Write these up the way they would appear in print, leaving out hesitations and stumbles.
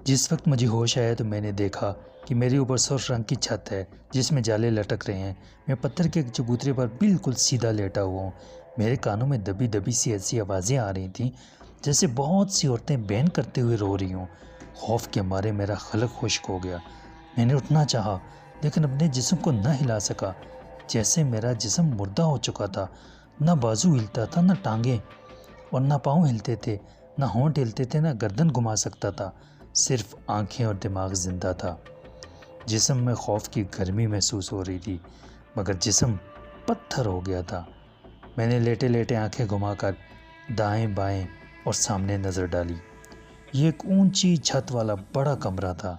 جس وقت مجھے ہوش آیا تو میں نے دیکھا کہ میرے اوپر سرخ رنگ کی چھت ہے جس میں جالے لٹک رہے ہیں۔ میں پتھر کے ایک چبوترے پر بالکل سیدھا لیٹا ہوا ہوں۔ میرے کانوں میں دبی دبی سی ایسی آوازیں آ رہی تھیں جیسے بہت سی عورتیں بین کرتے ہوئے رو رہی ہوں۔ خوف کے مارے میرا حلق خشک ہو گیا۔ میں نے اٹھنا چاہا لیکن اپنے جسم کو نہ ہلا سکا، جیسے میرا جسم مردہ ہو چکا تھا۔ نہ بازو ہلتا تھا، نہ ٹانگیں اور نہ پاؤں ہلتے تھے، نہ ہونٹ ہلتے تھے، نہ گردن گھما سکتا تھا۔ صرف آنکھیں اور دماغ زندہ تھا۔ جسم میں خوف کی گرمی محسوس ہو رہی تھی مگر جسم پتھر ہو گیا تھا۔ میں نے لیٹے لیٹے آنکھیں گھما کر دائیں بائیں اور سامنے نظر ڈالی۔ یہ ایک اونچی چھت والا بڑا کمرہ تھا۔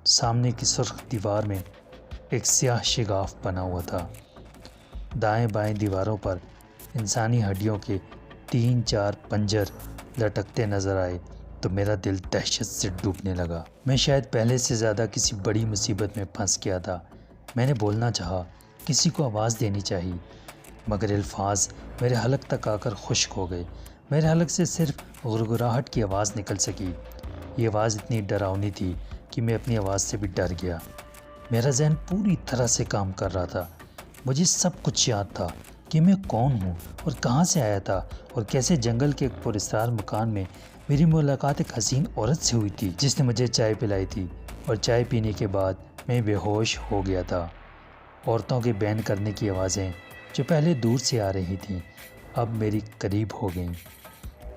سامنے کی سرخ دیوار میں ایک سیاہ شگاف بنا ہوا تھا۔ دائیں بائیں دیواروں پر انسانی ہڈیوں کے 3-4 پنجر لٹکتے نظر آئے تو میرا دل دہشت سے ڈوبنے لگا۔ میں شاید پہلے سے زیادہ کسی بڑی مصیبت میں پھنس گیا تھا۔ میں نے بولنا چاہا، کسی کو آواز دینی چاہی، مگر الفاظ میرے حلق تک آ کر خشک ہو گئے۔ میرے حلق سے صرف گڑگڑاہٹ کی آواز نکل سکی۔ یہ آواز اتنی ڈراؤنی تھی کہ میں اپنی آواز سے بھی ڈر گیا۔ میرا ذہن پوری طرح سے کام کر رہا تھا۔ مجھے سب کچھ یاد تھا کہ میں کون ہوں اور کہاں سے آیا تھا اور کیسے جنگل کے ایک پراسرار مکان میں میری ملاقات ایک حسین عورت سے ہوئی تھی جس نے مجھے چائے پلائی تھی، اور چائے پینے کے بعد میں بے ہوش ہو گیا تھا۔ عورتوں کے بین کرنے کی آوازیں جو پہلے دور سے آ رہی تھیں اب میری قریب ہو گئیں۔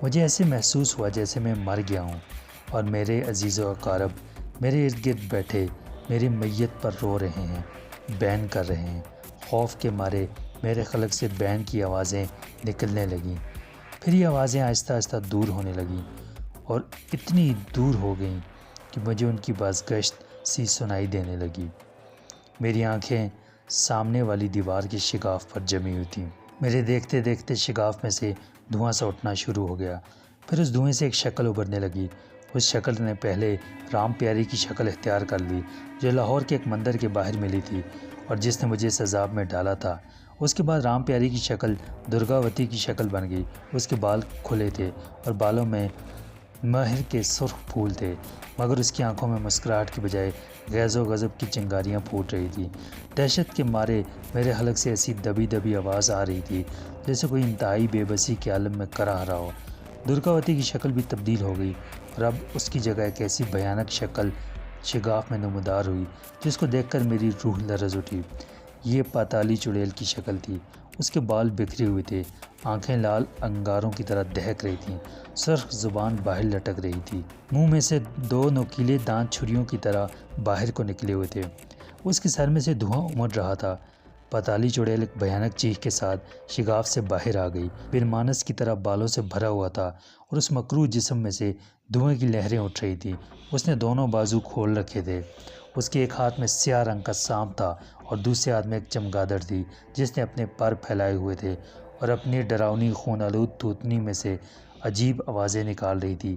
مجھے ایسے محسوس ہوا جیسے میں مر گیا ہوں اور میرے عزیز و اقارب میرے ارد گرد بیٹھے میری میت پر رو رہے ہیں، بین کر رہے ہیں۔ خوف کے مارے میرے حلق سے بین کی آوازیں نکلنے لگیں، پھر یہ آوازیں آہستہ آہستہ دور ہونے لگیں اور اتنی دور ہو گئیں کہ مجھے ان کی بازگشت سی سنائی دینے لگی۔ میری آنکھیں سامنے والی دیوار کی شگاف پر جمی ہوئی تھیں۔ میرے دیکھتے دیکھتے شگاف میں سے دھواں سا اٹھنا شروع ہو گیا، پھر اس دھوئیں سے ایک شکل ابھرنے لگی۔ اس شکل نے پہلے رام پیاری کی شکل اختیار کر لی جو لاہور کے ایک مندر کے باہر ملی تھی اور جس نے مجھے اس عذاب میں ڈالا تھا۔ اس کے بعد رام پیاری کی شکل درگاوتی کی شکل بن گئی۔ اس کے بال کھلے تھے اور بالوں میں مہر کے سرخ پھول تھے، مگر اس کی آنکھوں میں مسکراہٹ کی بجائے غیظ و غضب کی چنگاریاں پھوٹ رہی تھیں۔ دہشت کے مارے میرے حلق سے ایسی دبی دبی آواز آ رہی تھی جیسے کوئی انتہائی بے بسی کے عالم میں کرہ رہا ہو۔ درگاوتی کی شکل بھی تبدیل ہو گئی اور اب اس کی جگہ ایک ایسی بھیانک شکل شگاف میں نمودار ہوئی جس کو دیکھ کر میری روح لرز اٹھی۔ یہ پاتالی چڑیل کی شکل تھی۔ اس کے بال بکھرے ہوئے تھے، آنکھیں لال انگاروں کی طرح دہک رہی تھیں، سرخ زبان باہر لٹک رہی تھی، منہ میں سے 2 نوکیلے دانت چھریوں کی طرح باہر کو نکلے ہوئے تھے۔ اس کے سر میں سے دھواں امڑ رہا تھا۔ پاتالی چڑیل ایک بھیانک چیخ کے ساتھ شگاف سے باہر آ گئی، پھر کی طرح بالوں سے بھرا ہوا تھا اور اس مکروہ جسم میں سے دھوئیں کی لہریں اٹھ رہی تھیں۔ اس نے دونوں بازو کھول رکھے تھے۔ اس کے ایک ہاتھ میں سیاہ رنگ کا سانپ تھا اور دوسرے ہاتھ میں ایک چمگادڑ تھی جس نے اپنے پر پھیلائے ہوئے تھے اور اپنی ڈراؤنی خون آلود تھوتنی میں سے عجیب آوازیں نکال رہی تھی۔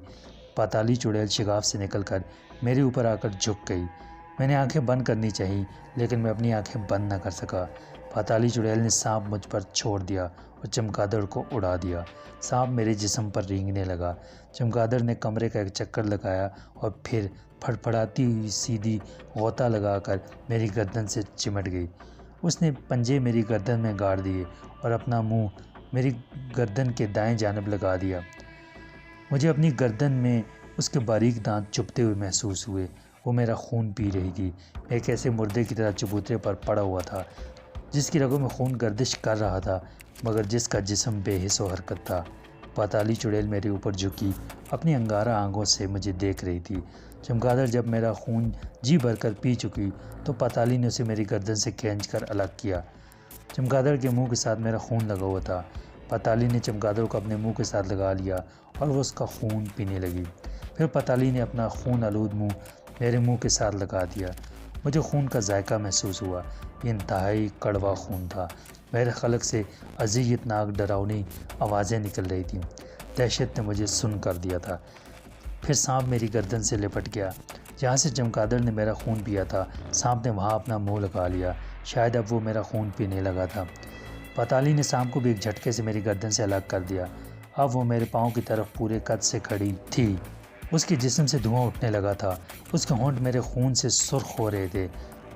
پاتالی چڑیل شگاف سے نکل کر میرے اوپر آ کر جھک گئی۔ میں نے آنکھیں بند کرنی چاہی لیکن میں اپنی آنکھیں بند نہ کر سکا۔ پاتالی چڑیل نے سانپ مجھ پر چھوڑ دیا اور چمگادڑ کو اڑا دیا۔ سانپ میرے جسم پر رینگنے لگا۔ چمگادڑ نے کمرے کا ایک چکر لگایا اور پھر پھڑپھڑاتی ہوئی سیدھی غوطہ لگا کر میری گردن سے چمٹ گئی۔ اس نے پنجے میری گردن میں گاڑ دیے اور اپنا منہ میری گردن کے دائیں جانب لگا دیا۔ مجھے اپنی گردن میں اس کے باریک دانت چبھتے ہوئے محسوس ہوئے۔ وہ میرا خون پی رہی تھی۔ میں ایک ایسے مردے کی طرح چبوترے پر پڑا ہوا تھا جس کی رگوں میں خون گردش کر رہا تھا مگر جس کا جسم بے حس و حرکت تھا۔ پاتالی چڑیل میرے اوپر جھکی اپنی انگارہ آنکھوں سے مجھے دیکھ رہی تھی۔ چمگادڑ جب میرا خون جی بھر کر پی چکی تو پاتالی نے اسے میری گردن سے کھینچ کر الگ کیا۔ چمگادڑ کے منہ کے ساتھ میرا خون لگا ہوا تھا۔ پاتالی نے چمگادڑ کو اپنے منہ کے ساتھ لگا لیا اور وہ اس کا خون پینے لگی۔ پھر پاتالی نے اپنا خون آلود منہ میرے منہ کے ساتھ لگا دیا۔ مجھے خون کا ذائقہ محسوس ہوا۔ یہ انتہائی کڑوا خون تھا۔ میرے حلق سے اذیت ناک ڈراؤنی آوازیں نکل رہی تھیں۔ دہشت نے مجھے سن کر دیا تھا۔ پھر سانپ میری گردن سے لپٹ گیا۔ جہاں سے چمگادڑ نے میرا خون پیا تھا سانپ نے وہاں اپنا منہ لگا لیا، شاید اب وہ میرا خون پینے لگا تھا۔ پاتالی نے سانپ کو بھی ایک جھٹکے سے میری گردن سے الگ کر دیا۔ اب وہ میرے پاؤں کی طرف پورے قد سے کھڑی تھی اس کے جسم سے دھواں اٹھنے لگا تھا، اس کے ہونٹ میرے خون سے سرخ ہو رہے تھے،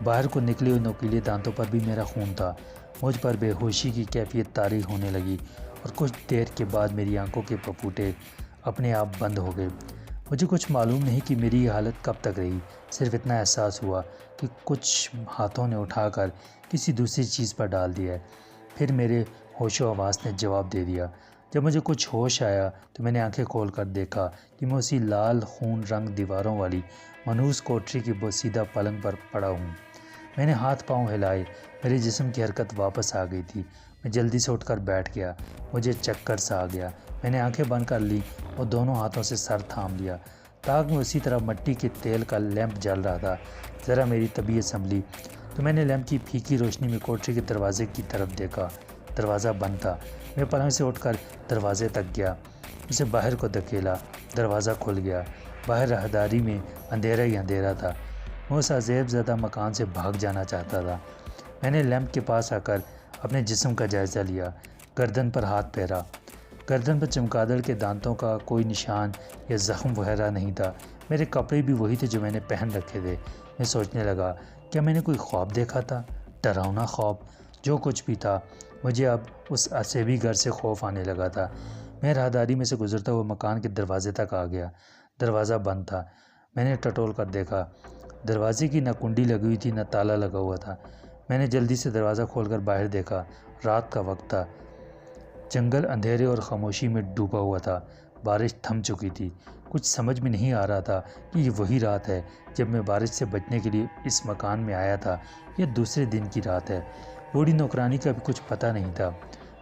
باہر کو نکلے ہوئے نوکیلے دانتوں پر بھی میرا خون تھا۔ مجھ پر بے ہوشی کی کیفیت طاری ہونے لگی اور کچھ دیر کے بعد میری آنکھوں کے پپوٹے اپنے آپ بند ہو گئے۔ مجھے کچھ معلوم نہیں کہ میری یہ حالت کب تک رہی، صرف اتنا احساس ہوا کہ کچھ ہاتھوں نے اٹھا کر کسی دوسری چیز پر ڈال دیا ہے۔ پھر میرے ہوش و حواس نے جواب دے دیا۔ جب مجھے کچھ ہوش آیا تو میں نے آنکھیں کھول کر دیکھا کہ میں اسی لال خون رنگ دیواروں والی منحوس کوٹری کی بوسیدہ پلنگ پر پڑا ہوں۔ میں نے ہاتھ پاؤں ہلائے، میرے جسم کی حرکت واپس آ گئی تھی۔ میں جلدی سے اٹھ کر بیٹھ گیا، مجھے چکر سا آ گیا۔ میں نے آنکھیں بند کر لی اور دونوں ہاتھوں سے سر تھام لیا۔ تاک میں اسی طرح مٹی کے تیل کا لیمپ جل رہا تھا۔ ذرا میری طبیعت سنبھلی تو میں نے لیمپ کی پھیکی روشنی میں کوٹری کے دروازے کی طرف دیکھا۔ دروازہ بند تھا۔ میں پلنگ سے اٹھ کر دروازے تک گیا، اسے باہر کو دھکیلا، دروازہ کھل گیا۔ باہر راہداری میں اندھیرا ہی اندھیرا تھا۔ میں اس عذاب زدہ مکان سے بھاگ جانا چاہتا تھا۔ میں نے لیمپ کے پاس آ کر اپنے جسم کا جائزہ لیا، گردن پر ہاتھ پھیرا۔ گردن پر چمگادڑ کے دانتوں کا کوئی نشان یا زخم وغیرہ نہیں تھا۔ میرے کپڑے بھی وہی تھے جو میں نے پہن رکھے تھے۔ میں سوچنے لگا، کیا میں نے کوئی خواب دیکھا تھا؟ ڈراؤنا خواب؟ جو کچھ بھی تھا، مجھے اب اس عصبی گھر سے خوف آنے لگا تھا۔ میں راہداری میں سے گزرتا ہوا مکان کے دروازے تک آ گیا۔ دروازہ بند تھا۔ میں نے ٹٹول کر دیکھا، دروازے کی نہ کنڈی لگی ہوئی تھی نہ تالا لگا ہوا تھا۔ میں نے جلدی سے دروازہ کھول کر باہر دیکھا۔ رات کا وقت تھا، جنگل اندھیرے اور خاموشی میں ڈوبا ہوا تھا۔ بارش تھم چکی تھی۔ کچھ سمجھ میں نہیں آ رہا تھا کہ یہ وہی رات ہے جب میں بارش سے بچنے کے لیے اس مکان میں آیا تھا یا دوسرے دن کی رات ہے۔ بوڑھی نوکرانی کا بھی کچھ پتہ نہیں تھا۔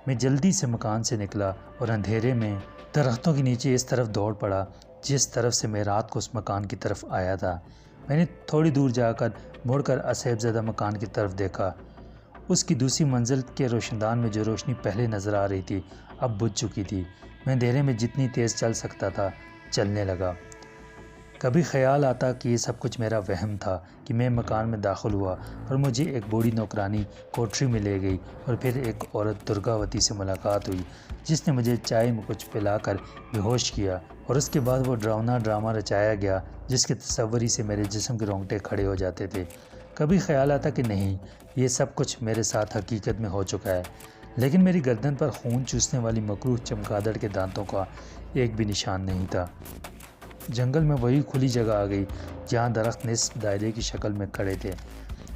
میں جلدی سے مکان سے نکلا اور اندھیرے میں درختوں کے نیچے اس طرف دوڑ پڑا جس طرف سے میں رات کو اس مکان کی طرف آیا تھا۔ میں نے تھوڑی دور جا کر مڑ کر عصب زدہ مکان کی طرف دیکھا۔ اس کی دوسری منزل کے روشندان میں جو روشنی پہلے نظر آ رہی تھی اب بجھ چکی تھی۔ میں اندھیرے میں جتنی تیز چل سکتا تھا چلنے لگا۔ کبھی خیال آتا کہ یہ سب کچھ میرا وہم تھا کہ میں مکان میں داخل ہوا اور مجھے ایک بوڑھی نوکرانی کوٹری میں لے گئی اور پھر ایک عورت درگاوتی سے ملاقات ہوئی جس نے مجھے چائے میں کچھ پلا کر بے ہوش کیا، اور اس کے بعد وہ ڈراؤنا ڈرامہ رچایا گیا جس کے تصور ہی سے میرے جسم کے رونگٹے کھڑے ہو جاتے تھے۔ کبھی خیال آتا کہ نہیں، یہ سب کچھ میرے ساتھ حقیقت میں ہو چکا ہے، لیکن میری گردن پر خون چوسنے والی مکروہ چمگادڑ کے دانتوں کا ایک بھی نشان نہیں تھا۔ جنگل میں وہی کھلی جگہ آ گئی جہاں درخت نصف دائرے کی شکل میں کھڑے تھے۔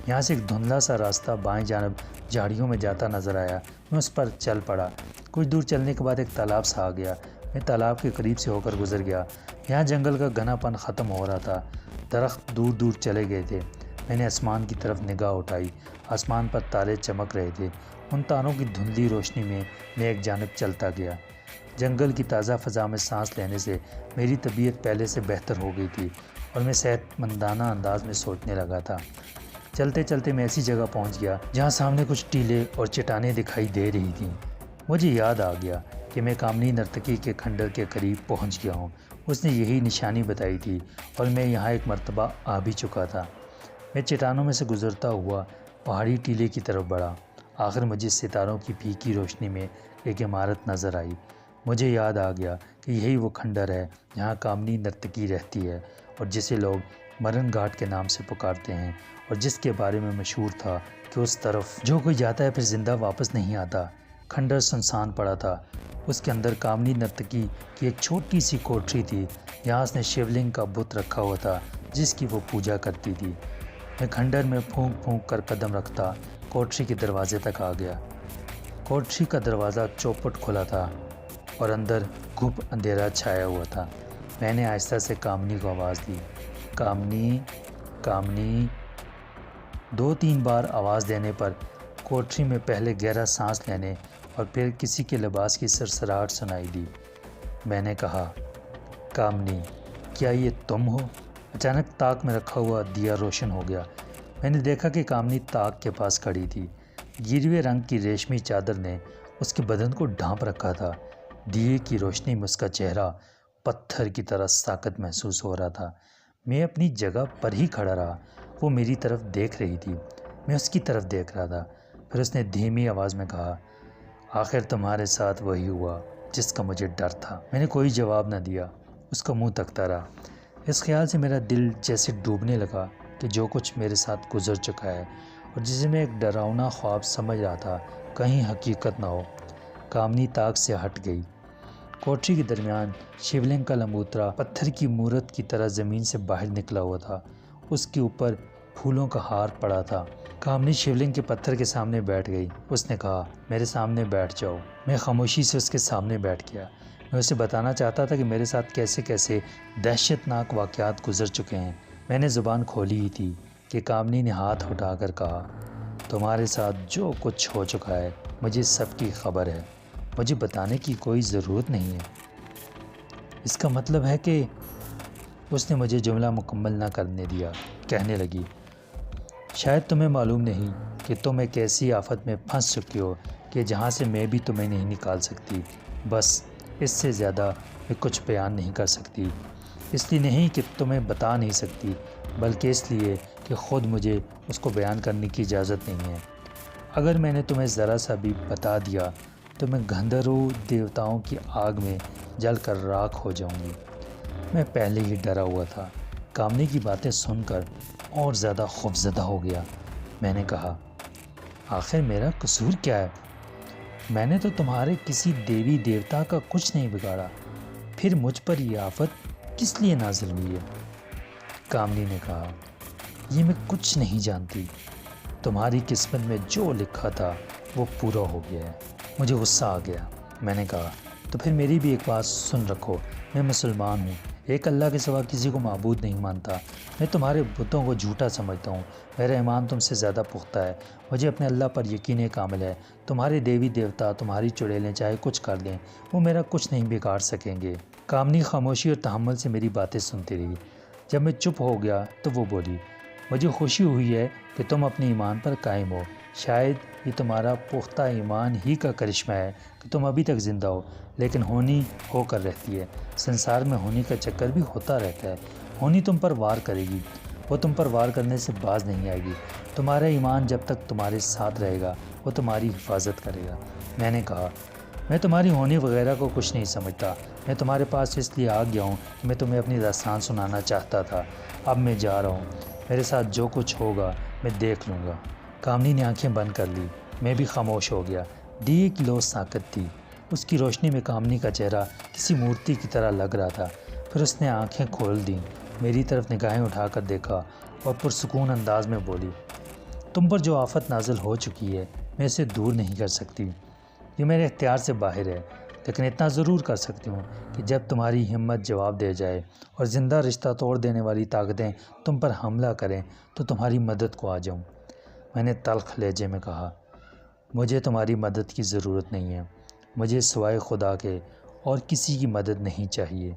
یہاں سے ایک دھندلا سا راستہ بائیں جانب جھاڑیوں میں جاتا نظر آیا۔ میں اس پر چل پڑا۔ کچھ دور چلنے کے بعد ایک تالاب سا آ گیا۔ میں تالاب کے قریب سے ہو کر گزر گیا۔ یہاں جنگل کا گھنا پن ختم ہو رہا تھا، درخت دور دور چلے گئے تھے۔ میں نے آسمان کی طرف نگاہ اٹھائی۔ آسمان پر تارے چمک رہے تھے۔ ان تاروں کی دھندلی روشنی میں ایک جانب چلتا گیا۔ جنگل کی تازہ فضا میں سانس لینے سے میری طبیعت پہلے سے بہتر ہو گئی تھی اور میں صحت مندانہ انداز میں سوچنے لگا تھا۔ چلتے چلتے میں ایسی جگہ پہنچ گیا جہاں سامنے کچھ ٹیلے اور چٹانیں دکھائی دے رہی تھیں۔ مجھے یاد آ گیا کہ میں کامنی نرتکی کے کھنڈر کے قریب پہنچ گیا ہوں۔ اس نے یہی نشانی بتائی تھی اور میں یہاں ایک مرتبہ آ بھی چکا تھا۔ میں چٹانوں میں سے گزرتا ہوا پہاڑی ٹیلے کی طرف بڑھا۔ آخر مجھے ستاروں کی پھیکی روشنی میں ایک عمارت نظر آئی۔ مجھے یاد آ گیا کہ یہی وہ کھنڈر ہے جہاں کامنی نرتکی رہتی ہے اور جسے لوگ مرن گھاٹ کے نام سے پکارتے ہیں، اور جس کے بارے میں مشہور تھا کہ اس طرف جو کوئی جاتا ہے پھر زندہ واپس نہیں آتا۔ کھنڈر سنسان پڑا تھا۔ اس کے اندر کامنی نرتکی کی ایک چھوٹی سی کوٹری تھی۔ یہاں اس نے شیولنگ کا بت رکھا ہوا تھا جس کی وہ پوجا کرتی تھی۔ میں کھنڈر میں پھونک پھونک کر قدم رکھتا کوٹری کے دروازے تک آ گیا۔ کوٹری کا دروازہ چوپٹ کھلا تھا اور اندر گھپ اندھیرا چھایا ہوا تھا۔ میں نے آہستہ سے کامنی کو آواز دی، کامنی، کامنی۔ 2-3 بار آواز دینے پر کوٹری میں پہلے گہرا سانس لینے اور پھر کسی کے لباس کی سرسراہٹ سنائی دی۔ میں نے کہا، کامنی، کیا یہ تم ہو؟ اچانک طاق میں رکھا ہوا دیا روشن ہو گیا۔ میں نے دیکھا کہ کامنی طاق کے پاس کھڑی تھی۔ گیروے رنگ کی ریشمی چادر نے اس کے بدن کو ڈھانپ رکھا تھا۔ دیے کی روشنی میں اس کا چہرہ پتھر کی طرح ساکت محسوس ہو رہا تھا۔ میں اپنی جگہ پر ہی کھڑا رہا۔ وہ میری طرف دیکھ رہی تھی، میں اس کی طرف دیکھ رہا تھا۔ پھر اس نے دھیمی آواز میں کہا، آخر تمہارے ساتھ وہی ہوا جس کا مجھے ڈر تھا۔ میں نے کوئی جواب نہ دیا۔ اس کا منہ تکتا رہا۔ اس خیال سے میرا دل جیسے ڈوبنے لگا کہ جو کچھ میرے ساتھ گزر چکا ہے اور جسے میں ایک ڈراؤنا خواب سمجھ رہا تھا کہیں حقیقت نہ ہو۔ کامنی طاق سے ہٹ گئی۔ کوٹری کے درمیان شیولنگ کا لمبوترا پتھر کی مورت کی طرح زمین سے باہر نکلا ہوا تھا۔ اس کے اوپر پھولوں کا ہار پڑا تھا۔ کامنی شیولنگ کے پتھر کے سامنے بیٹھ گئی۔ اس نے کہا، میرے سامنے بیٹھ جاؤ۔ میں خاموشی سے اس کے سامنے بیٹھ گیا۔ میں اسے بتانا چاہتا تھا کہ میرے ساتھ کیسے کیسے دہشت ناک واقعات گزر چکے ہیں۔ میں نے زبان کھولی ہی تھی کہ کامنی نے ہاتھ اٹھا کر کہا، تمہارے ساتھ جو کچھ ہو چکا ہے مجھے سب کی خبر ہے، مجھے بتانے کی کوئی ضرورت نہیں ہے۔ اس کا مطلب ہے کہ اس نے مجھے جملہ مکمل نہ کرنے دیا۔ کہنے لگی، شاید تمہیں معلوم نہیں کہ تم ایک ایسی آفت میں پھنس چکے ہو کہ جہاں سے میں بھی تمہیں نہیں نکال سکتی۔ بس اس سے زیادہ میں کچھ بیان نہیں کر سکتی، اس لیے نہیں کہ تمہیں بتا نہیں سکتی، بلکہ اس لیے کہ خود مجھے اس کو بیان کرنے کی اجازت نہیں ہے۔ اگر میں نے تمہیں ذرا سا بھی بتا دیا تو میں گندھرو دیوتاؤں کی آگ میں جل کر راکھ ہو جاؤں گی۔ میں پہلے ہی ڈرا ہوا تھا۔ کامنی کی باتیں سن کر اور زیادہ خوفزدہ ہو گیا۔ میں نے کہا، آخر میرا قصور کیا ہے؟ میں نے تو تمہارے کسی دیوی دیوتا کا کچھ نہیں بگاڑا، پھر مجھ پر یہ آفت کس لیے نازل ہوئی ہے؟ کامنی نے کہا، یہ میں کچھ نہیں جانتی، تمہاری قسمت میں جو لکھا تھا وہ پورا ہو گیا ہے۔ مجھے غصہ آ گیا۔ میں نے کہا، تو پھر میری بھی ایک بات سن رکھو، میں مسلمان ہوں، ایک اللہ کے سوا کسی کو معبود نہیں مانتا۔ میں تمہارے بتوں کو جھوٹا سمجھتا ہوں، میرا ایمان تم سے زیادہ پختہ ہے، مجھے اپنے اللہ پر یقین کامل ہے۔ تمہارے دیوی دیوتا تمہاری چڑیلیں چاہے کچھ کر لیں، وہ میرا کچھ نہیں بگاڑ سکیں گے۔ کامنی خاموشی اور تحمل سے میری باتیں سنتی رہی۔ جب میں چپ ہو گیا تو وہ بولی، مجھے خوشی ہوئی ہے کہ تم اپنے ایمان پر قائم ہو۔ شاید یہ تمہارا پختہ ایمان ہی کا کرشمہ ہے کہ تم ابھی تک زندہ ہو، لیکن ہونی ہو کر رہتی ہے۔ سنسار میں ہونی کا چکر بھی ہوتا رہتا ہے۔ ہونی تم پر وار کرے گی، وہ تم پر وار کرنے سے باز نہیں آئے گی۔ تمہارا ایمان جب تک تمہارے ساتھ رہے گا وہ تمہاری حفاظت کرے گا۔ میں نے کہا، میں تمہاری ہونی وغیرہ کو کچھ نہیں سمجھتا، میں تمہارے پاس اس لیے آ گیا ہوں کہ میں تمہیں اپنی داستان سنانا چاہتا تھا۔ اب میں جا رہا ہوں، میرے ساتھ جو کچھ ہوگا میں دیکھ لوں گا۔ کامنی نے آنکھیں بند کر لی۔ میں بھی خاموش ہو گیا۔ دیے کی لو ساکت تھی۔ اس کی روشنی میں کامنی کا چہرہ کسی مورتی کی طرح لگ رہا تھا۔ پھر اس نے آنکھیں کھول دیں، میری طرف نگاہیں اٹھا کر دیکھا اور پرسکون انداز میں بولی، تم پر جو آفت نازل ہو چکی ہے میں اسے دور نہیں کر سکتی، یہ میرے اختیار سے باہر ہے، لیکن اتنا ضرور کر سکتی ہوں کہ جب تمہاری ہمت جواب دے جائے اور زندہ رشتہ توڑ دینے والی طاقتیں تم پر حملہ کریں تو تمہاری مدد کو آ جاؤں۔ میں نے تلخ لہجے میں کہا، مجھے تمہاری مدد کی ضرورت نہیں ہے، مجھے سوائے خدا کے اور کسی کی مدد نہیں چاہیے۔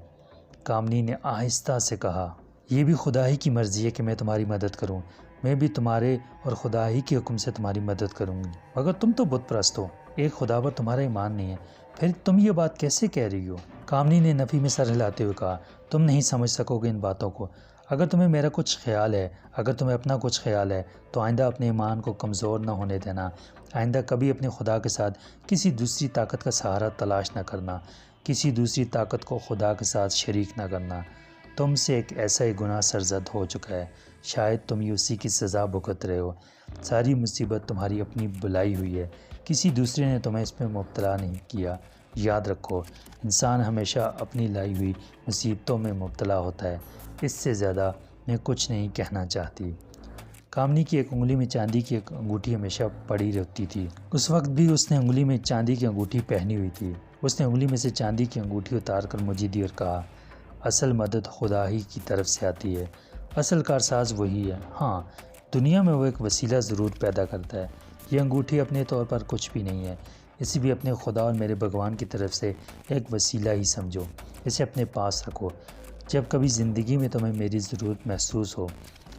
کامنی نے آہستہ سے کہا، یہ بھی خدا ہی کی مرضی ہے کہ میں تمہاری مدد کروں، میں بھی تمہارے اور خدا ہی کے حکم سے تمہاری مدد کروں گی، مگر تم تو بت پرست ہو، ایک خدا پر تمہارا ایمان نہیں ہے، پھر تم یہ بات کیسے کہہ رہی ہو؟ کامنی نے نفی میں سر ہلاتے ہوئے کہا، تم نہیں سمجھ سکو گے ان باتوں کو۔ اگر تمہیں میرا کچھ خیال ہے، اگر تمہیں اپنا کچھ خیال ہے تو آئندہ اپنے ایمان کو کمزور نہ ہونے دینا، آئندہ کبھی اپنے خدا کے ساتھ کسی دوسری طاقت کا سہارا تلاش نہ کرنا، کسی دوسری طاقت کو خدا کے ساتھ شریک نہ کرنا۔ تم سے ایک ایسا ہی گناہ سرزد ہو چکا ہے، شاید تم ہی اسی کی سزا بھگت رہے ہو۔ ساری مصیبت تمہاری اپنی بلائی ہوئی ہے، کسی دوسرے نے تمہیں اس میں مبتلا نہیں کیا۔ یاد رکھو، انسان ہمیشہ اپنی لائی ہوئی مصیبتوں میں مبتلا ہوتا ہے۔ اس سے زیادہ میں کچھ نہیں کہنا چاہتی۔ کامنی کی ایک انگلی میں چاندی کی ایک انگوٹھی ہمیشہ پڑی رہتی تھی۔ اس وقت بھی اس نے انگلی میں چاندی کی انگوٹھی پہنی ہوئی تھی۔ اس نے انگلی میں سے چاندی کی انگوٹھی اتار کر مجھے دی اور کہا، اصل مدد خدا ہی کی طرف سے آتی ہے، اصل کارساز وہی ہے۔ ہاں، دنیا میں وہ ایک وسیلہ ضرور پیدا کرتا ہے۔ یہ انگوٹھی اپنے طور پر کچھ بھی نہیں ہے، اسے بھی اپنے خدا اور میرے بھگوان کی طرف سے ایک وسیلہ ہی سمجھو، اسے اپنے پاس رکھو۔ جب کبھی زندگی میں تمہیں میری ضرورت محسوس ہو،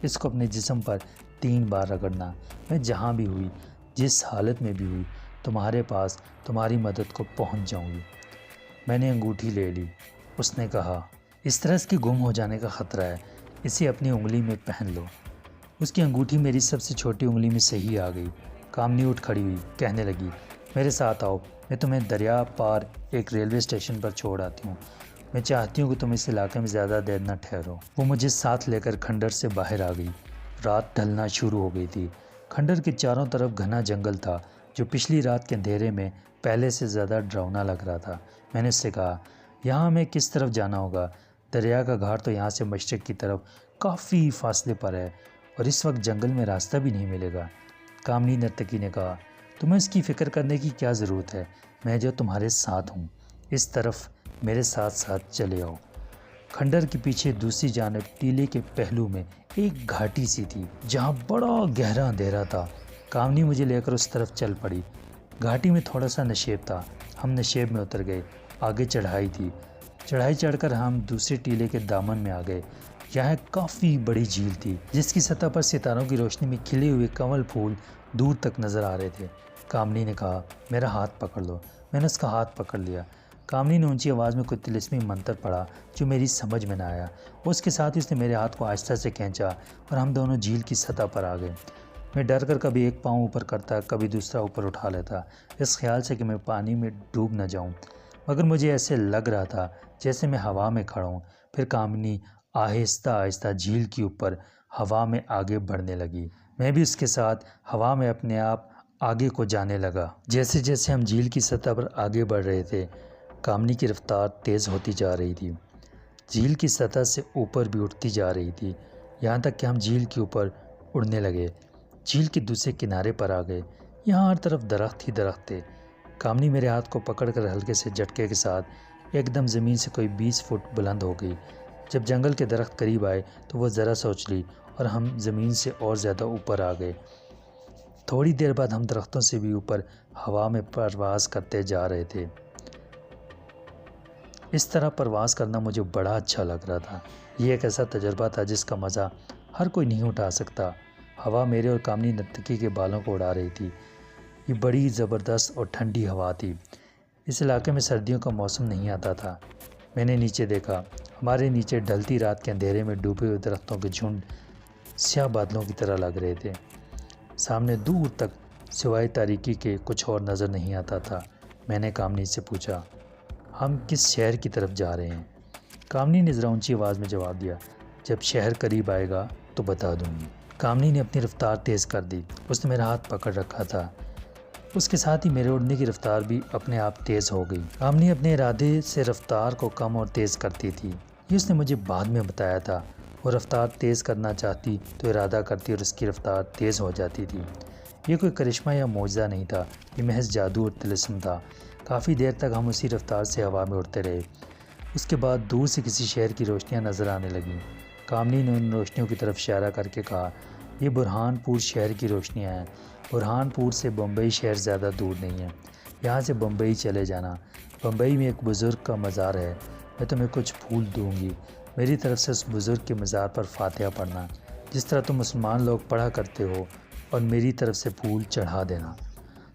اس کو اپنے جسم پر 3 بار رگڑنا۔ میں جہاں بھی ہوئی، جس حالت میں بھی ہوئی، تمہارے پاس تمہاری مدد کو پہنچ جاؤں گی۔ میں نے انگوٹھی لے لی۔ اس نے کہا، اس طرح اس کے گم ہو جانے کا خطرہ ہے، اسے اپنی انگلی میں پہن لو۔ اس کی انگوٹھی میری سب سے چھوٹی انگلی میں صحیح آ گئی۔ کامنی اٹھ کھڑی ہوئی، کہنے لگی، میرے ساتھ آؤ، میں تمہیں دریا پار ایک ریلوے اسٹیشن پر چھوڑ آتی ہوں۔ میں چاہتی ہوں کہ تم اس علاقے میں زیادہ دیر نہ ٹھہرو۔ وہ مجھے ساتھ لے کر کھنڈر سے باہر آ گئی۔ رات ڈھلنا شروع ہو گئی تھی۔ کھنڈر کے چاروں طرف گھنا جنگل تھا جو پچھلی رات کے اندھیرے میں پہلے سے زیادہ ڈراؤنا لگ رہا تھا۔ میں نے اس سے کہا، یہاں ہمیں کس طرف جانا ہوگا؟ دریا کا گھاٹ تو یہاں سے مشرق کی طرف کافی فاصلے پر ہے اور اس وقت جنگل میں راستہ بھی نہیں ملے گا۔ کامنی نرتکی نے کہا، تمہیں اس کی فکر کرنے کی کیا ضرورت ہے؟ میں جو تمہارے ساتھ ہوں، اس طرف میرے ساتھ ساتھ چلے آؤ۔ کھنڈر کے پیچھے دوسری جانب ٹیلے کے پہلو میں ایک گھاٹی سی تھی جہاں بڑا گہرا اندھیرا تھا۔ کامنی مجھے لے کر اس طرف چل پڑی۔ گھاٹی میں تھوڑا سا نشیب تھا۔ ہم نشیب میں اتر گئے۔ آگے چڑھائی تھی۔ چڑھائی چڑھ کر ہم دوسرے ٹیلے کے دامن میں آ گئے۔ یہاں ایک کافی بڑی جھیل تھی جس کی سطح پر ستاروں کی روشنی میں کھلے ہوئے کنول پھول دور تک نظر آ رہے تھے۔ کامنی نے کہا، میرا ہاتھ پکڑ لو۔ میں نے اس کا ہاتھ پکڑ لیا۔ کامنی نے اونچی آواز میں کوئی طلسمی منتر پڑھا جو میری سمجھ میں نہ آیا۔ اس کے ساتھ ہی اس نے میرے ہاتھ کو آہستہ سے کھینچا اور ہم دونوں جھیل کی سطح پر آ گئے۔ میں ڈر کر کبھی ایک پاؤں اوپر کرتا، کبھی دوسرا اوپر اٹھا لیتا، اس خیال سے کہ میں پانی میں ڈوب نہ جاؤں، مگر مجھے ایسے لگ رہا تھا جیسے میں ہوا میں کھڑا ہوں۔ پھر کامنی آہستہ آہستہ جھیل کے اوپر ہوا میں آگے بڑھنے لگی۔ میں بھی اس کے ساتھ ہوا میں اپنے آپ آگے کو جانے لگا۔ جیسے جیسے ہم جھیل کی سطح پر آگے بڑھ رہے تھے، کامنی کی رفتار تیز ہوتی جا رہی تھی۔ جھیل کی سطح سے اوپر بھی اٹھتی جا رہی تھی، یہاں تک کہ ہم جھیل کے اوپر اڑنے لگے۔ جھیل کے دوسرے کنارے پر آ گئے۔ یہاں ہر طرف درخت ہی درخت تھے۔ کامنی میرے ہاتھ کو پکڑ کر ہلکے سے جھٹکے کے ساتھ ایک دم زمین سے کوئی 20 فٹ بلند ہو گئی۔ جب جنگل کے درخت قریب آئے تو وہ ذرا سا اچھلی اور ہم زمین سے اور زیادہ اوپر آ گئے۔ تھوڑی دیر بعد ہم درختوں سے بھی اوپر ہوا میں پرواز کرتے جا رہے تھے۔ اس طرح پرواز کرنا مجھے بڑا اچھا لگ رہا تھا۔ یہ ایک ایسا تجربہ تھا جس کا مزہ ہر کوئی نہیں اٹھا سکتا۔ ہوا میرے اور کامنی نرتکی کے بالوں کو اڑا رہی تھی۔ یہ بڑی زبردست اور ٹھنڈی ہوا تھی۔ اس علاقے میں سردیوں کا موسم نہیں آتا تھا۔ میں نے نیچے دیکھا۔ ہمارے نیچے ڈھلتی رات کے اندھیرے میں ڈوبے ہوئے درختوں کے جھنڈ سیاہ بادلوں کی طرح لگ رہے تھے۔ سامنے دور تک سوائے تاریکی کے کچھ اور نظر نہیں آتا تھا۔ میں نے کامنی سے پوچھا، ہم کس شہر کی طرف جا رہے ہیں؟ کامنی نے ذرا اونچی آواز میں جواب دیا، جب شہر قریب آئے گا تو بتا دوں گی۔ کامنی نے اپنی رفتار تیز کر دی۔ اس نے میرا ہاتھ پکڑ رکھا تھا۔ اس کے ساتھ ہی میرے اڑنے کی رفتار بھی اپنے آپ تیز ہو گئی۔ کامنی اپنے ارادے سے رفتار کو کم اور تیز کرتی تھی۔ یہ اس نے مجھے بعد میں بتایا تھا۔ وہ رفتار تیز کرنا چاہتی تو ارادہ کرتی اور اس کی رفتار تیز ہو جاتی تھی۔ یہ کوئی کرشمہ یا معجزہ نہیں تھا، یہ محض جادو اور طلسم تھا۔ کافی دیر تک ہم اسی رفتار سے ہوا میں اڑتے رہے۔ اس کے بعد دور سے کسی شہر کی روشنیاں نظر آنے لگیں۔ کامنی نے ان روشنیوں کی طرف اشارہ کر کے کہا، یہ برہان پور شہر کی روشنیاں ہیں۔ برہان پور سے بمبئی شہر زیادہ دور نہیں ہے۔ یہاں سے بمبئی چلے جانا۔ بمبئی میں ایک بزرگ کا مزار ہے، میں تمہیں کچھ پھول دوں گی۔ میری طرف سے اس بزرگ کے مزار پر فاتحہ پڑھنا، جس طرح تم مسلمان لوگ پڑھا کرتے ہو، اور میری طرف سے پھول چڑھا دینا۔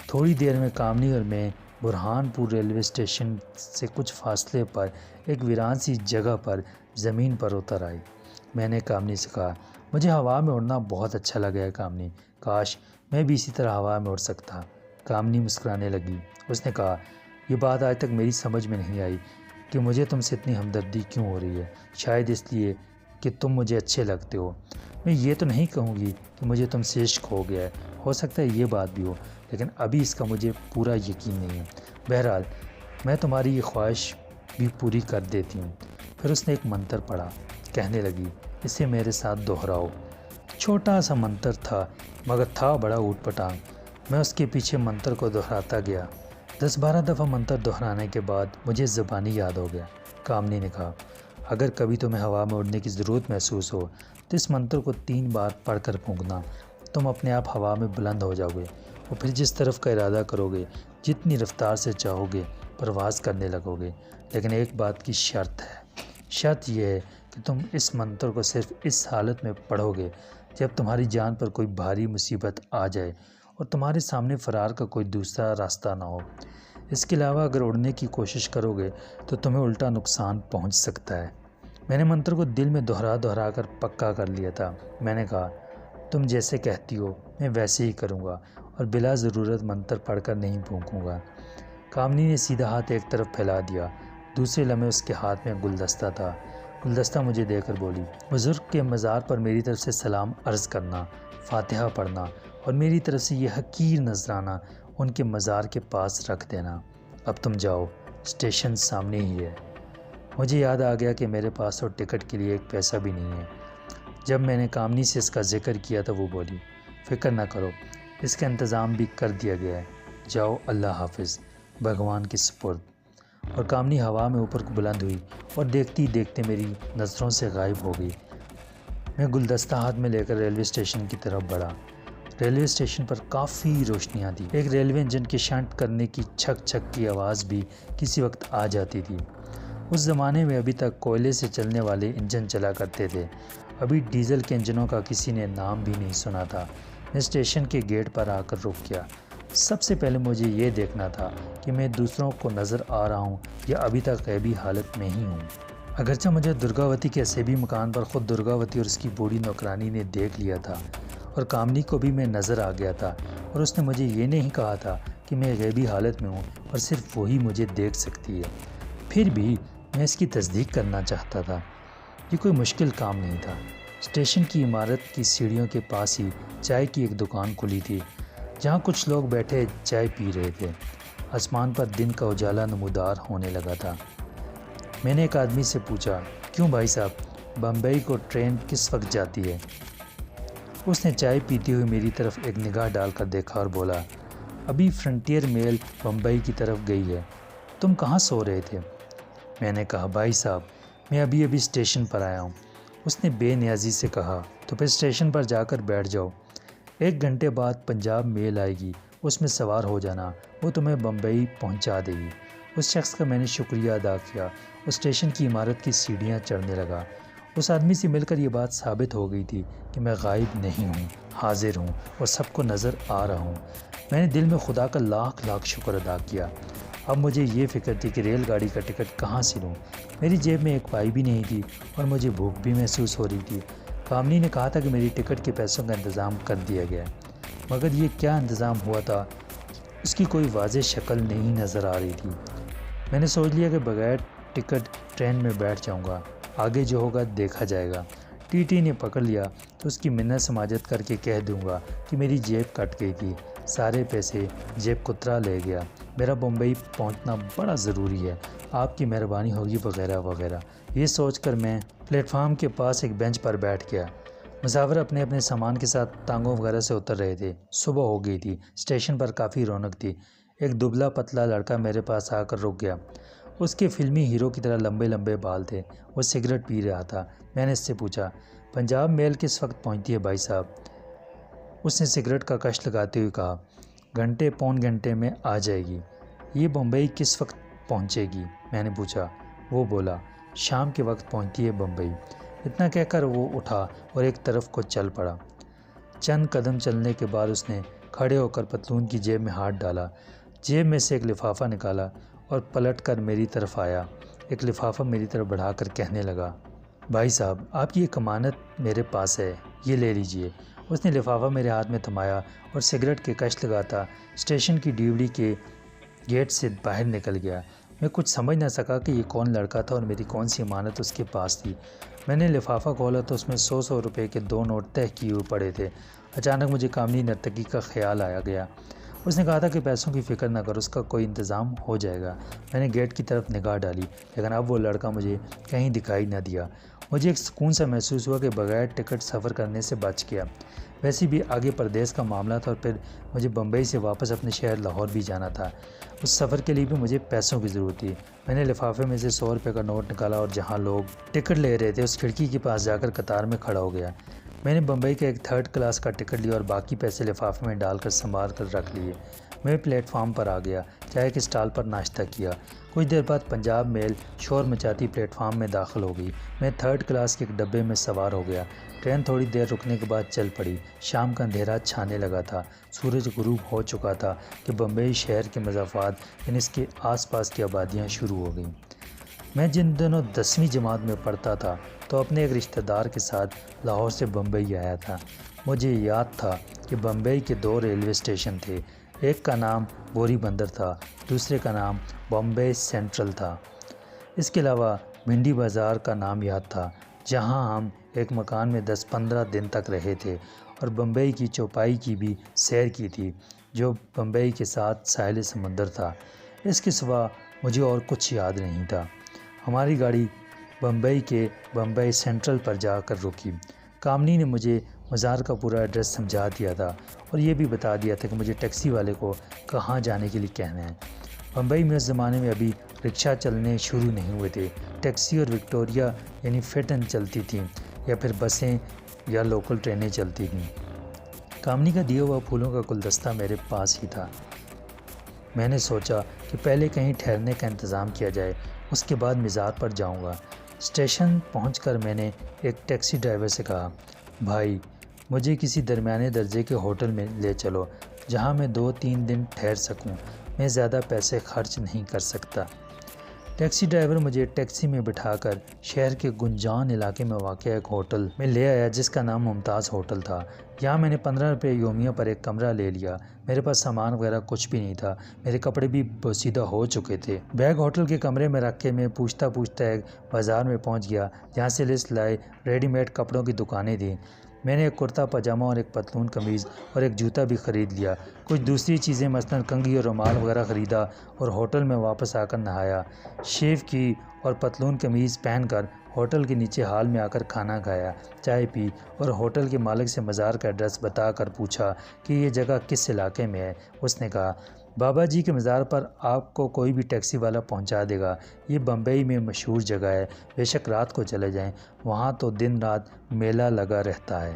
تھوڑی دیر میں کامنی اور میں برہان پور ریلوے اسٹیشن سے کچھ فاصلے پر ایک ویران سی جگہ پر زمین پر اتر آئے۔ میں نے کامنی سے کہا، مجھے ہوا میں اڑنا بہت اچھا لگا ہے کامنی، کاش میں بھی اسی طرح ہوا میں اڑ سکتا۔ کامنی مسکرانے لگی۔ اس نے کہا، یہ بات آج تک میری سمجھ میں نہیں آئی کہ مجھے تم سے اتنی ہمدردی کیوں ہو رہی ہے۔ شاید اس لیے کہ تم مجھے اچھے لگتے ہو۔ میں یہ تو نہیں کہوں گی کہ مجھے تم سے عشق ہو گیا ہے، ہو سکتا ہے یہ بات بھی ہو، لیکن ابھی اس کا مجھے پورا یقین نہیں ہے۔ بہرحال میں تمہاری یہ خواہش بھی پوری کر دیتی ہوں۔ پھر اس نے ایک منتر پڑھا، کہنے لگی، اسے میرے ساتھ دہراؤ۔ چھوٹا سا منتر تھا مگر تھا بڑا اوٹ پٹانگ۔ میں اس کے پیچھے منتر کو دہراتا گیا۔ 10-12 دفعہ منتر دہرانے کے بعد مجھے زبانی یاد ہو گیا۔ کامنی نے کہا، اگر کبھی تمہیں ہوا میں اڑنے کی ضرورت محسوس ہو تو اس منتر کو 3 بار پڑھ کر پھونکنا، تم اپنے آپ ہوا میں بلند ہو جاؤ گے، اور پھر جس طرف کا ارادہ کرو گے، جتنی رفتار سے چاہو گے پرواز کرنے لگو گے۔ لیکن ایک بات کی شرط ہے۔ شرط یہ ہے کہ تم اس منتر کو صرف اس حالت میں پڑھو گے جب تمہاری جان پر کوئی بھاری مصیبت آ جائے اور تمہارے سامنے فرار کا کوئی دوسرا راستہ نہ ہو۔ اس کے علاوہ اگر اڑنے کی کوشش کرو گے تو تمہیں الٹا نقصان پہنچ سکتا ہے۔ میں نے منتر کو دل میں دہرا کر پکا کر لیا تھا۔ میں نے کہا، تم جیسے کہتی ہو میں ویسے ہی کروں گا، اور بلا ضرورت منتر پڑھ کر نہیں پھونکوں گا۔ کامنی نے سیدھا ہاتھ ایک طرف پھیلا دیا۔ دوسرے لمحے اس کے ہاتھ میں گلدستہ تھا۔ گلدستہ مجھے دے کر بولی، بزرگ کے مزار پر میری طرف سے سلام عرض کرنا، فاتحہ پڑھنا اور میری طرف سے یہ حقیر نذرانہ ان کے مزار کے پاس رکھ دینا۔ اب تم جاؤ، اسٹیشن سامنے ہی ہے۔ مجھے یاد آ گیا کہ میرے پاس تو ٹکٹ کے لیے ایک پیسہ بھی نہیں ہے۔ جب میں نے کامنی سے اس کا ذکر کیا تو وہ بولی، فکر نہ کرو، اس کا انتظام بھی کر دیا گیا ہے، جاؤ، اللہ حافظ، بھگوان کے سپرد۔ اور کامنی ہوا میں اوپر کو بلند ہوئی اور دیکھتی دیکھتے میری نظروں سے غائب ہو گئی۔ میں گلدستہ ہاتھ میں لے کر ریلوے اسٹیشن کی طرف بڑھا۔ ریلوے اسٹیشن پر کافی روشنیاں تھیں۔ ایک ریلوے انجن کے شنٹ کرنے کی چھک چھک کی آواز بھی کسی وقت آ جاتی تھی۔ اس زمانے میں ابھی تک کوئلے سے چلنے والے انجن چلا کرتے تھے، ابھی ڈیزل کے انجنوں کا کسی نے نام بھی نہیں سنا تھا۔ میں اسٹیشن کے گیٹ پر آ کر رک گیا۔ سب سے پہلے مجھے یہ دیکھنا تھا کہ میں دوسروں کو نظر آ رہا ہوں یا ابھی تک غیبی حالت میں ہی ہوں۔ اگرچہ مجھے درگاوتی کے اسیبی مکان پر خود درگاوتی اور اس کی بوڑھی نوکرانی نے دیکھ لیا تھا، اور کامنی کو بھی میں نظر آ گیا تھا، اور اس نے مجھے یہ نہیں کہا تھا کہ میں غیبی حالت میں ہوں اور صرف وہی مجھے دیکھ سکتی ہے، پھر بھی میں اس کی تصدیق کرنا چاہتا تھا۔ یہ کوئی مشکل کام نہیں تھا۔ اسٹیشن کی عمارت کی سیڑھیوں کے پاس ہی چائے کی ایک دکان کھلی تھی، جہاں کچھ لوگ بیٹھے چائے پی رہے تھے۔ آسمان پر دن کا اجالا نمودار ہونے لگا تھا۔ میں نے ایک آدمی سے پوچھا، کیوں بھائی صاحب، بمبئی کو ٹرین کس وقت جاتی ہے؟ اس نے چائے پیتی ہوئی میری طرف ایک نگاہ ڈال کر دیکھا اور بولا، ابھی فرنٹیئر میل بمبئی کی طرف گئی ہے۔ تم کہاں سو رہے تھے؟ میں نے کہا، بھائی صاحب، میں ابھی اسٹیشن پر آیا ہوں۔ اس نے بے نیازی سے کہا، تو پھر اسٹیشن پر جا کر بیٹھ جاؤ، 1 گھنٹے بعد پنجاب میل آئے گی، اس میں سوار ہو جانا، وہ تمہیں بمبئی پہنچا دے گی۔ اس شخص کا میں نے شکریہ ادا کیا اور اسٹیشن کی عمارت کی سیڑھیاں چڑھنے لگا۔ اس آدمی سے مل کر یہ بات ثابت ہو گئی تھی کہ میں غائب نہیں ہوں، حاضر ہوں اور سب کو نظر آ رہا ہوں۔ میں نے دل میں خدا کا لاکھ لاکھ شکر ادا کیا۔ اب مجھے یہ فکر تھی کہ ریل گاڑی کا ٹکٹ کہاں سے لوں۔ میری جیب میں ایک پائی بھی نہیں تھی اور مجھے بھوک بھی محسوس ہو رہی تھی۔ کامنی نے کہا تھا کہ میری ٹکٹ کے پیسوں کا انتظام کر دیا گیا ہے، مگر یہ کیا انتظام ہوا تھا، اس کی کوئی واضح شکل نہیں نظر آ رہی تھی۔ میں نے سوچ لیا کہ بغیر ٹکٹ ٹرین میں بیٹھ جاؤں گا، آگے جو ہوگا دیکھا جائے گا۔ ٹی ٹی نے پکڑ لیا تو اس کی منت سماجت کر کے کہہ دوں گا کہ میری جیب کٹ گئی تھی، سارے پیسے جیب کترا لے گیا، میرا بمبئی پہنچنا بڑا ضروری ہے، آپ کی مہربانی ہوگی، وغیرہ وغیرہ۔ یہ سوچ کر میں پلیٹ فارم کے پاس ایک بینچ پر بیٹھ گیا۔ مسافر اپنے اپنے سامان کے ساتھ ٹانگوں وغیرہ سے اتر رہے تھے۔ صبح ہو گئی تھی، اسٹیشن پر کافی رونق تھی۔ ایک دبلا پتلا لڑکا میرے پاس آ کر رک گیا۔ اس کے فلمی ہیرو کی طرح لمبے لمبے بال تھے۔ وہ سگریٹ پی رہا تھا۔ میں نے اس سے پوچھا، پنجاب میل کس وقت پہنچتی ہے بھائی صاحب؟ اس نے سگریٹ کا کش لگاتے ہوئے کہا، گھنٹے پون گھنٹے میں آ جائے گی۔ یہ بمبئی کس وقت پہنچے گی؟ میں نے پوچھا۔ وہ بولا، شام کے وقت پہنچتی ہے بمبئی۔ اتنا کہہ کر وہ اٹھا اور ایک طرف کو چل پڑا۔ چند قدم چلنے کے بعد اس نے کھڑے ہو کر پتلون کی جیب میں ہاتھ ڈالا، جیب میں سے ایک لفافہ نکالا اور پلٹ کر میری طرف آیا۔ ایک لفافہ میری طرف بڑھا کر کہنے لگا، بھائی صاحب، آپ کی ایک امانت میرے پاس ہے، یہ لے لیجئے۔ اس نے لفافہ میرے ہاتھ میں تھمایا اور سگریٹ کے کش لگاتا اسٹیشن کی ڈیوڑی کے گیٹ سے باہر نکل گیا۔ میں کچھ سمجھ نہ سکا کہ یہ کون لڑکا تھا اور میری کون سی امانت اس کے پاس تھی۔ میں نے لفافہ کھولا تو اس میں 100 روپے کے 2 نوٹ تہہ کیے ہوئے پڑے تھے۔ اچانک مجھے کامنی نرتکی کا خیال آیا گیا۔ اس نے کہا تھا کہ پیسوں کی فکر نہ کر، اس کا کوئی انتظام ہو جائے گا۔ میں نے گیٹ کی طرف نگاہ ڈالی، لیکن اب وہ لڑکا مجھے کہیں دکھائی نہ دیا۔ مجھے ایک سکون سا محسوس ہوا کہ بغیر ٹکٹ سفر کرنے سے بچ گیا۔ ویسے بھی آگے پردیس کا معاملہ تھا اور پھر مجھے بمبئی سے واپس اپنے شہر لاہور بھی جانا تھا۔ اس سفر کے لیے بھی مجھے پیسوں کی ضرورت تھی۔ میں نے لفافے میں سے 100 روپے کا نوٹ نکالا اور جہاں لوگ ٹکٹ لے رہے تھے اس کھڑکی کے پاس جا کر قطار میں کھڑا ہو گیا۔ میں نے بمبئی کا ایک 3rd کلاس کا ٹکٹ لیا اور باقی پیسے لفافے میں ڈال کر سنبھال کر رکھ لیے۔ میں پلیٹ فارم پر آ گیا، چائے کے اسٹال پر ناشتہ کیا۔ کچھ دیر بعد پنجاب میل شور مچاتی پلیٹ فارم میں داخل ہو گئی۔ میں 3rd کلاس کے ایک ڈبے میں سوار ہو گیا۔ ٹرین تھوڑی دیر رکنے کے بعد چل پڑی۔ شام کا اندھیرا چھانے لگا تھا، سورج غروب ہو چکا تھا کہ بمبئی شہر کے مضافات یعنی اس کے آس پاس کی آبادیاں شروع ہو گئیں۔ میں جن دنوں 10ویں جماعت میں پڑھتا تھا تو اپنے ایک رشتہ دار کے ساتھ لاہور سے بمبئی آیا تھا۔ مجھے یاد تھا کہ بمبئی کے 2 ریلوے اسٹیشن تھے، ایک کا نام بوری بندر تھا، دوسرے کا نام بامبے سینٹرل تھا۔ اس کے علاوہ بھنڈی بازار کا نام یاد تھا، جہاں ہم ایک مکان میں 10-15 دن تک رہے تھے، اور بمبئی کی چوپائی کی بھی سیر کی تھی جو بمبئی کے ساتھ ساحل سمندر تھا۔ اس کے سوا مجھے اور کچھ یاد نہیں تھا۔ ہماری گاڑی بمبئی سینٹرل پر جا کر رکی۔ کامنی نے مجھے مزار کا پورا ایڈریس سمجھا دیا تھا اور یہ بھی بتا دیا تھا کہ مجھے ٹیکسی والے کو کہاں جانے کے لیے کہنا ہے۔ بمبئی میں اس زمانے میں ابھی رکشہ چلنے شروع نہیں ہوئے تھے۔ ٹیکسی اور وکٹوریا یعنی فٹن چلتی تھیں، یا پھر بسیں یا لوکل ٹرینیں چلتی تھیں۔ کامنی کا دیا ہوا پھولوں کا گلدستہ میرے پاس ہی تھا۔ میں نے سوچا کہ پہلے کہیں ٹھہرنے کا انتظام کیا جائے، اس کے بعد مزار پر جاؤں گا۔ اسٹیشن پہنچ کر میں نے ایک ٹیکسی ڈرائیور سے کہا، بھائی مجھے کسی درمیانے درجے کے ہوٹل میں لے چلو جہاں میں 2-3 دن ٹھہر سکوں، میں زیادہ پیسے خرچ نہیں کر سکتا۔ ٹیکسی ڈرائیور مجھے ٹیکسی میں بٹھا کر شہر کے گنجان علاقے میں واقع ایک ہوٹل میں لے آیا جس کا نام ممتاز ہوٹل تھا۔ یہاں میں نے 15 روپے یومیہ پر ایک کمرہ لے لیا۔ میرے پاس سامان وغیرہ کچھ بھی نہیں تھا، میرے کپڑے بھی بوسیدہ ہو چکے تھے۔ بیگ ہوٹل کے کمرے میں رکھ کے میں پوچھتا ایک بازار میں پہنچ گیا جہاں سے لسٹ لائے ریڈی میڈ کپڑوں کی دکانیں تھیں۔ میں نے ایک کرتا پاجامہ اور ایک پتلون قمیض اور ایک جوتا بھی خرید لیا۔ کچھ دوسری چیزیں مثلاً کنگھی اور رومال وغیرہ خریدا اور ہوٹل میں واپس آ کر نہایا، شیو کی اور پتلون قمیض پہن کر ہوٹل کے نیچے ہال میں آ کر کھانا کھایا، چائے پی اور ہوٹل کے مالک سے مزار کا ایڈریس بتا کر پوچھا کہ یہ جگہ کس علاقے میں ہے۔ اس نے کہا، بابا جی کے مزار پر آپ کو کوئی بھی ٹیکسی والا پہنچا دے گا، یہ بمبئی میں مشہور جگہ ہے، بے شک رات کو چلے جائیں، وہاں تو دن رات میلہ لگا رہتا ہے۔